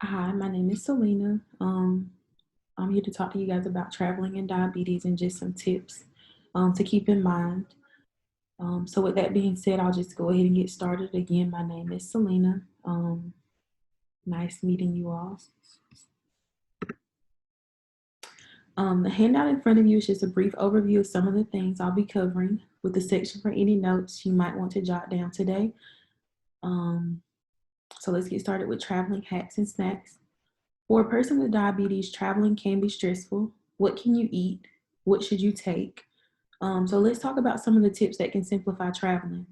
Hi, my name is Selena. I'm here to talk to you guys about traveling and diabetes and just some tips to keep in mind. So with that being said, I'll just go ahead and get started. Again, my name is Selena. Nice meeting you all. The handout in front of you is just a brief overview of some of the things I'll be covering with a section for any notes you might want to jot down today. Um, so let's get started with traveling hacks and snacks. For a person with diabetes, traveling can be stressful. What can you eat? What should you take? So let's talk about some of the tips that can simplify traveling.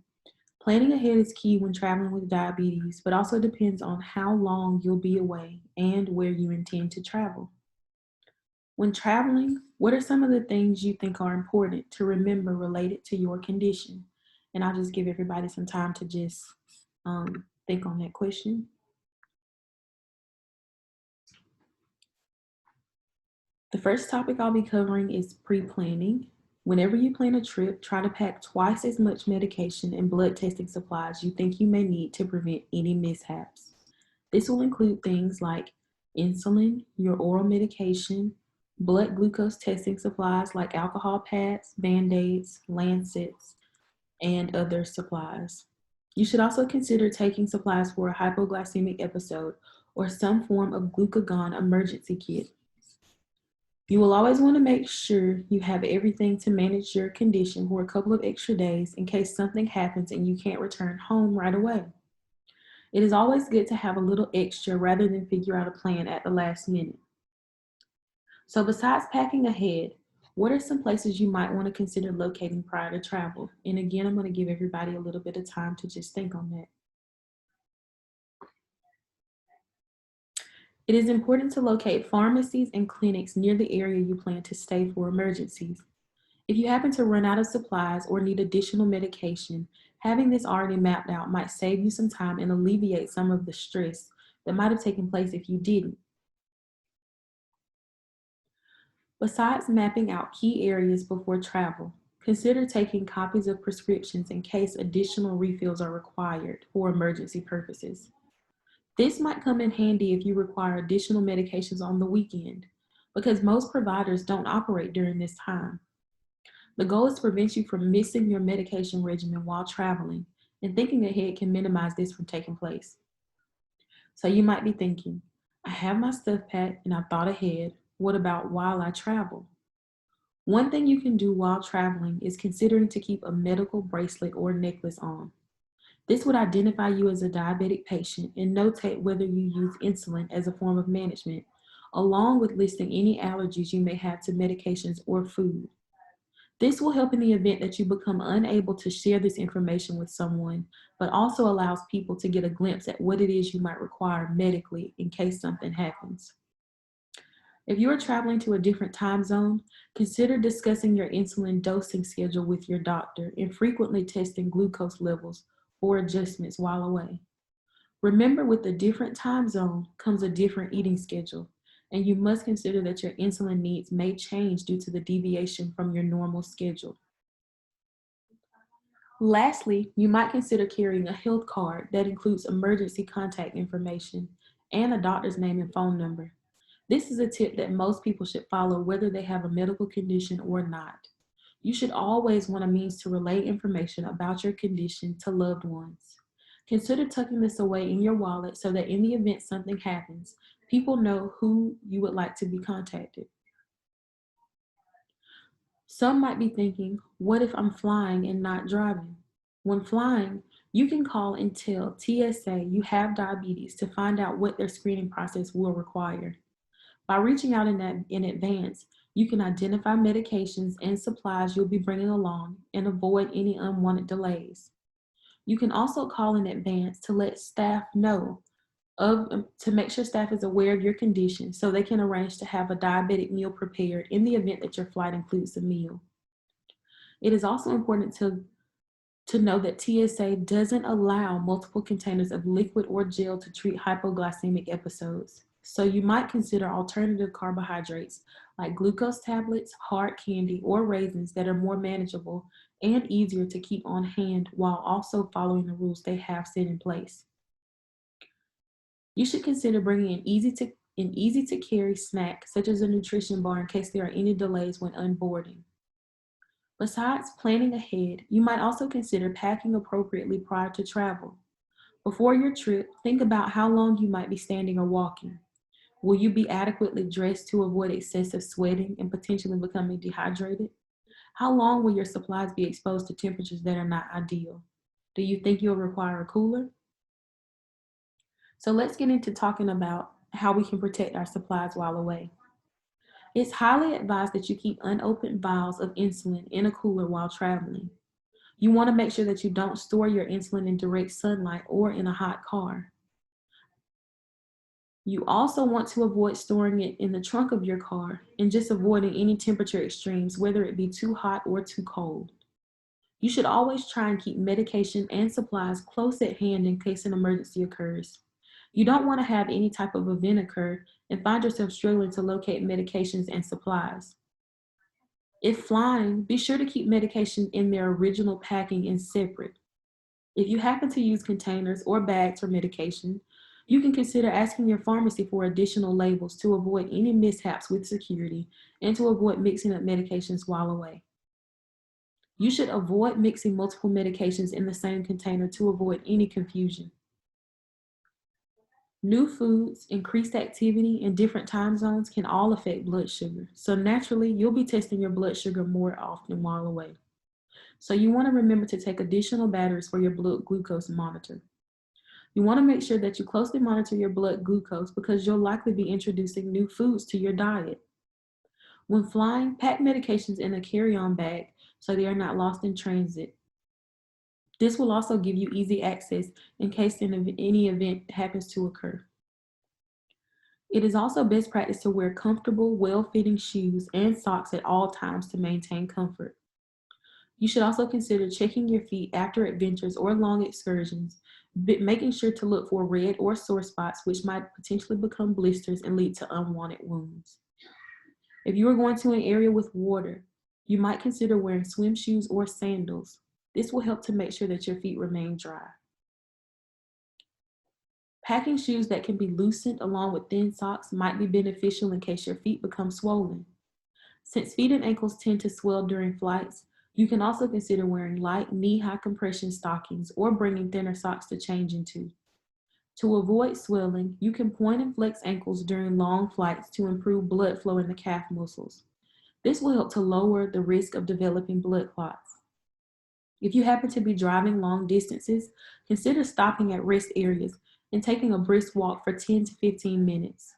Planning ahead is key when traveling with diabetes, but also depends on how long you'll be away and where you intend to travel. When traveling, what are some of the things you think are important to remember related to your condition? And I'll just give everybody some time to just think on that question. The first topic I'll be covering is pre-planning. Whenever you plan a trip, try to pack twice as much medication and blood testing supplies you think you may need to prevent any mishaps. This will include things like insulin, your oral medication, blood glucose testing supplies like alcohol pads, band-aids, lancets, and other supplies. You should also consider taking supplies for a hypoglycemic episode or some form of glucagon emergency kit. You will always want to make sure you have everything to manage your condition for a couple of extra days in case something happens and you can't return home right away. It is always good to have a little extra rather than figure out a plan at the last minute. So, besides packing ahead, what are some places you might want to consider locating prior to travel? And again, I'm going to give everybody a little bit of time to just think on that. It is important to locate pharmacies and clinics near the area you plan to stay for emergencies. If you happen to run out of supplies or need additional medication, having this already mapped out might save you some time and alleviate some of the stress that might have taken place if you didn't. Besides mapping out key areas before travel, consider taking copies of prescriptions in case additional refills are required for emergency purposes. This might come in handy if you require additional medications on the weekend, because most providers don't operate during this time. The goal is to prevent you from missing your medication regimen while traveling, and thinking ahead can minimize this from taking place. So you might be thinking, I have my stuff packed and I've thought ahead. What about while I travel? One thing you can do while traveling is considering to keep a medical bracelet or necklace on. This would identify you as a diabetic patient and notate whether you use insulin as a form of management, along with listing any allergies you may have to medications or food. This will help in the event that you become unable to share this information with someone, but also allows people to get a glimpse at what it is you might require medically in case something happens. If you are traveling to a different time zone, consider discussing your insulin dosing schedule with your doctor and frequently testing glucose levels or adjustments while away. Remember, with a different time zone comes a different eating schedule, and you must consider that your insulin needs may change due to the deviation from your normal schedule. Lastly, you might consider carrying a health card that includes emergency contact information and a doctor's name and phone number. This is a tip that most people should follow whether they have a medical condition or not. You should always want a means to relay information about your condition to loved ones. Consider tucking this away in your wallet so that in the event something happens, people know who you would like to be contacted. Some might be thinking, what if I'm flying and not driving? When flying, you can call and tell TSA you have diabetes to find out what their screening process will require. By reaching out in advance, you can identify medications and supplies you'll be bringing along and avoid any unwanted delays. You can also call in advance to let staff know to make sure staff is aware of your condition so they can arrange to have a diabetic meal prepared in the event that your flight includes a meal. It is also important to know that TSA doesn't allow multiple containers of liquid or gel to treat hypoglycemic episodes. So you might consider alternative carbohydrates like glucose tablets, hard candy, or raisins that are more manageable and easier to keep on hand while also following the rules they have set in place. You should consider bringing an easy to carry snack, such as a nutrition bar, in case there are any delays when unboarding. Besides planning ahead, you might also consider packing appropriately prior to travel. Before your trip, think about how long you might be standing or walking. Will you be adequately dressed to avoid excessive sweating and potentially becoming dehydrated? How long will your supplies be exposed to temperatures that are not ideal? Do you think you'll require a cooler? So let's get into talking about how we can protect our supplies while away. It's highly advised that you keep unopened vials of insulin in a cooler while traveling. You want to make sure that you don't store your insulin in direct sunlight or in a hot car. You also want to avoid storing it in the trunk of your car and just avoiding any temperature extremes, whether it be too hot or too cold. You should always try and keep medication and supplies close at hand in case an emergency occurs. You don't want to have any type of event occur and find yourself struggling to locate medications and supplies. If flying, be sure to keep medication in their original packing and separate. If you happen to use containers or bags for medication, you can consider asking your pharmacy for additional labels to avoid any mishaps with security and to avoid mixing up medications while away. You should avoid mixing multiple medications in the same container to avoid any confusion. New foods, increased activity, and different time zones can all affect blood sugar. So naturally, you'll be testing your blood sugar more often while away. So you want to remember to take additional batteries for your blood glucose monitor. You want to make sure that you closely monitor your blood glucose because you'll likely be introducing new foods to your diet. When flying, pack medications in a carry-on bag so they are not lost in transit. This will also give you easy access in case any event happens to occur. It is also best practice to wear comfortable, well-fitting shoes and socks at all times to maintain comfort. You should also consider checking your feet after adventures or long excursions, making sure to look for red or sore spots, which might potentially become blisters and lead to unwanted wounds. If you are going to an area with water, you might consider wearing swim shoes or sandals. This will help to make sure that your feet remain dry. Packing shoes that can be loosened along with thin socks might be beneficial in case your feet become swollen. Since feet and ankles tend to swell during flights, you can also consider wearing light knee-high compression stockings or bringing thinner socks to change into. To avoid swelling, you can point and flex ankles during long flights to improve blood flow in the calf muscles. This will help to lower the risk of developing blood clots. If you happen to be driving long distances, consider stopping at rest areas and taking a brisk walk for 10 to 15 minutes.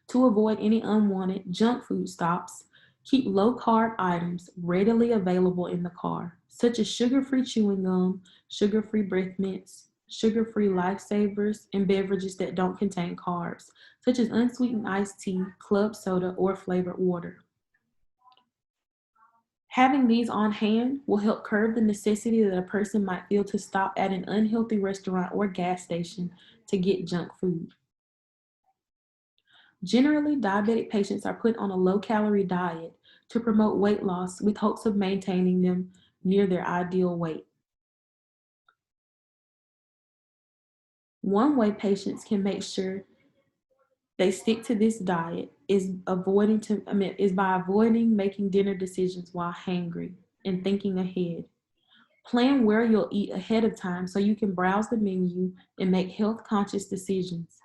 To avoid any unwanted junk food stops, keep low-carb items readily available in the car, such as sugar-free chewing gum, sugar-free breath mints, sugar-free lifesavers, and beverages that don't contain carbs, such as unsweetened iced tea, club soda, or flavored water. Having these on hand will help curb the necessity that a person might feel to stop at an unhealthy restaurant or gas station to get junk food. Generally, diabetic patients are put on a low-calorie diet to promote weight loss with hopes of maintaining them near their ideal weight. One way patients can make sure they stick to this diet is by avoiding making dinner decisions while hangry and thinking ahead. Plan where you'll eat ahead of time so you can browse the menu and make health-conscious decisions.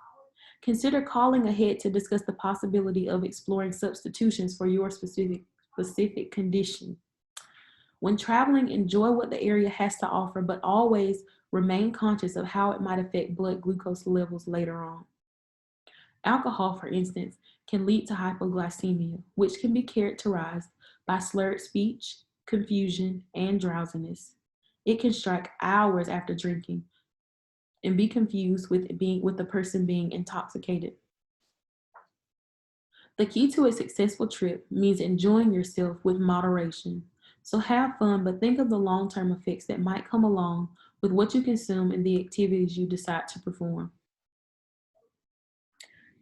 Consider calling ahead to discuss the possibility of exploring substitutions for your specific condition. When traveling, enjoy what the area has to offer, but always remain conscious of how it might affect blood glucose levels later on. Alcohol, for instance, can lead to hypoglycemia, which can be characterized by slurred speech, confusion, and drowsiness. It can strike hours after drinking and be confused with the person being intoxicated. The key to a successful trip means enjoying yourself with moderation. So have fun, but think of the long-term effects that might come along with what you consume and the activities you decide to perform.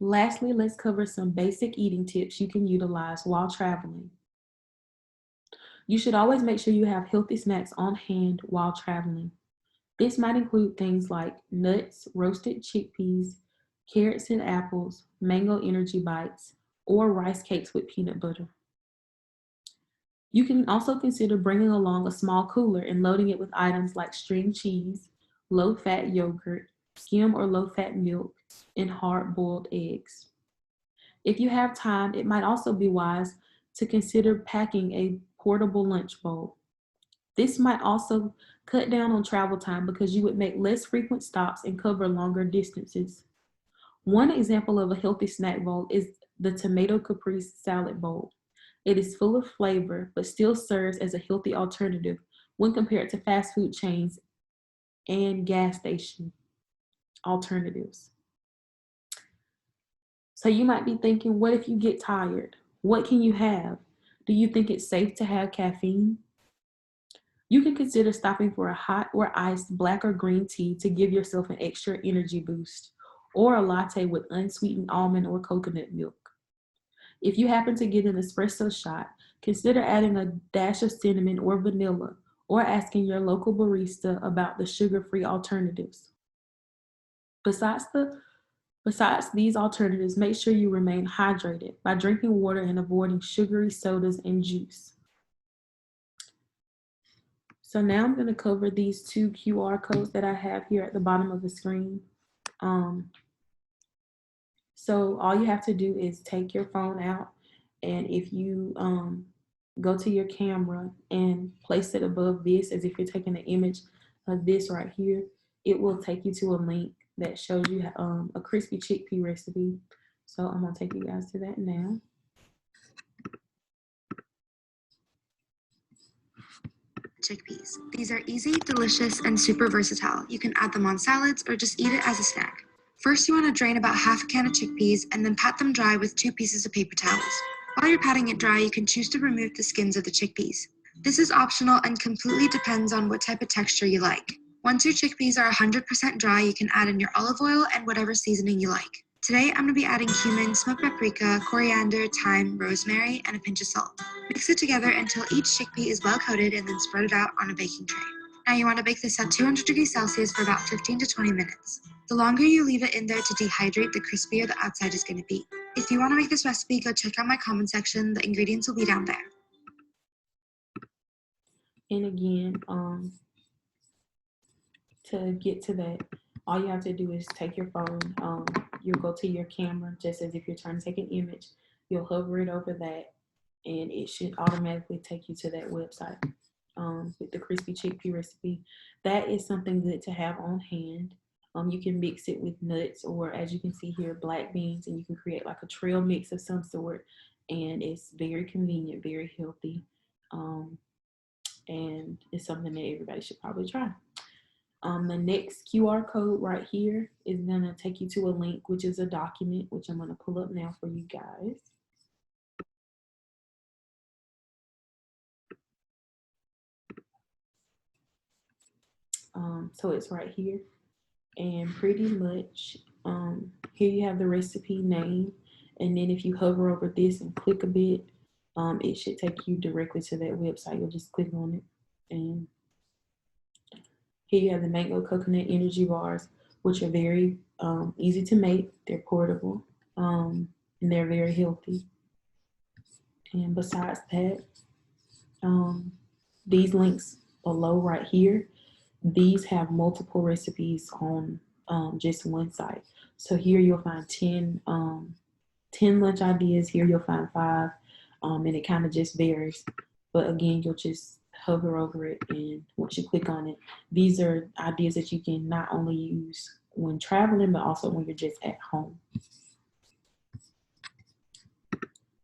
Lastly, let's cover some basic eating tips you can utilize while traveling. You should always make sure you have healthy snacks on hand while traveling. This might include things like nuts, roasted chickpeas, carrots and apples, mango energy bites, or rice cakes with peanut butter. You can also consider bringing along a small cooler and loading it with items like string cheese, low-fat yogurt, skim or low-fat milk, and hard-boiled eggs. If you have time, it might also be wise to consider packing a portable lunch bowl. This might also cut down on travel time because you would make less frequent stops and cover longer distances. One example of a healthy snack bowl is the tomato caprese salad bowl. It is full of flavor, but still serves as a healthy alternative when compared to fast food chains and gas station alternatives. So you might be thinking, what if you get tired? What can you have? Do you think it's safe to have caffeine? You can consider stopping for a hot or iced black or green tea to give yourself an extra energy boost, or a latte with unsweetened almond or coconut milk. If you happen to get an espresso shot, consider adding a dash of cinnamon or vanilla, or asking your local barista about the sugar-free alternatives. Besides Besides these alternatives, make sure you remain hydrated by drinking water and avoiding sugary sodas and juice. So now I'm going to cover these two QR codes that I have here at the bottom of the screen. So all you have to do is take your phone out, and if you go to your camera and place it above this as if you're taking an image of this right here, it will take you to a link that shows you a crispy chickpea recipe. So I'm gonna take you guys to that now. Chickpeas. These are easy, delicious, and super versatile. You can add them on salads or just eat it as a snack. First, you want to drain about half a can of chickpeas and then pat them dry with 2 pieces of paper towels. While you're patting it dry, you can choose to remove the skins of the chickpeas. This is optional and completely depends on what type of texture you like. Once your chickpeas are 100% dry, you can add in your olive oil and whatever seasoning you like. Today, I'm going to be adding cumin, smoked paprika, coriander, thyme, rosemary, and a pinch of salt. Mix it together until each chickpea is well coated and then spread it out on a baking tray. Now you want to bake this at 200 degrees Celsius for about 15 to 20 minutes. The longer you leave it in there to dehydrate, the crispier the outside is going to be. If you want to make this recipe, go check out my comment section. The ingredients will be down there. And again, to get to that, all you have to do is take your phone, you'll go to your camera just as if you're trying to take an image, you'll hover it over that, and it should automatically take you to that website with the crispy chickpea recipe. That is something good to have on hand. You can mix it with nuts, or as you can see here, black beans, and you can create like a trail mix of some sort, and it's very convenient, very healthy, and it's something that everybody should probably try. The next QR code right here is gonna take you to a link, which is a document, which I'm gonna pull up now for you guys. So it's right here, and pretty much here you have the recipe name, and then if you hover over this and click a bit, it should take you directly to that website. You'll just click on it, and here you have the mango coconut energy bars, which are very easy to make. They're portable, and they're very healthy. And besides that, these links below right here, these have multiple recipes on just one site. So here you'll find 10 lunch ideas. Here you'll find 5, and it kind of just varies. But again, you'll just hover over it, and once you click on it, these are ideas that you can not only use when traveling, but also when you're just at home.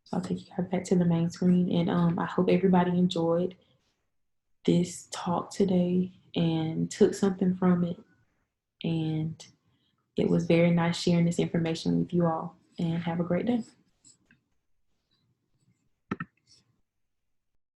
So I'll take you guys back to the main screen, and I hope everybody enjoyed this talk today and took something from it. And it was very nice sharing this information with you all, and have a great day.